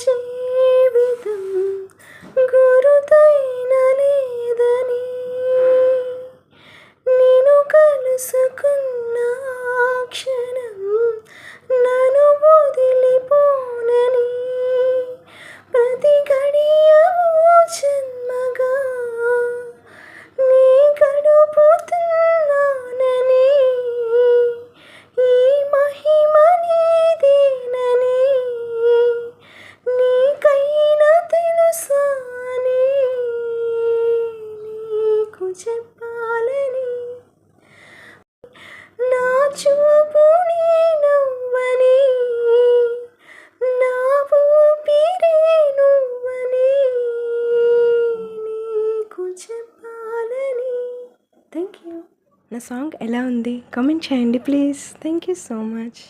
జీవితం గురుతైన లేదని నేను కలుసుకున్న ఆ క్షణం నన్ను వదిలిపోనని ప్రతి గడియము జన్మగా నీ గడుపుతున్నానని ఈ మహిమ నీదేనని నీకైనా తెలుసా అని నీకు చెప్పాలని నా చూపు నీ నువ్వని నా ఊపిరే నువ్వని నీకు చెప్పాలని. Thank you. నా సాంగ్ ఎలా ఉంది కామెంట్ చేయండి please. Thank you so much.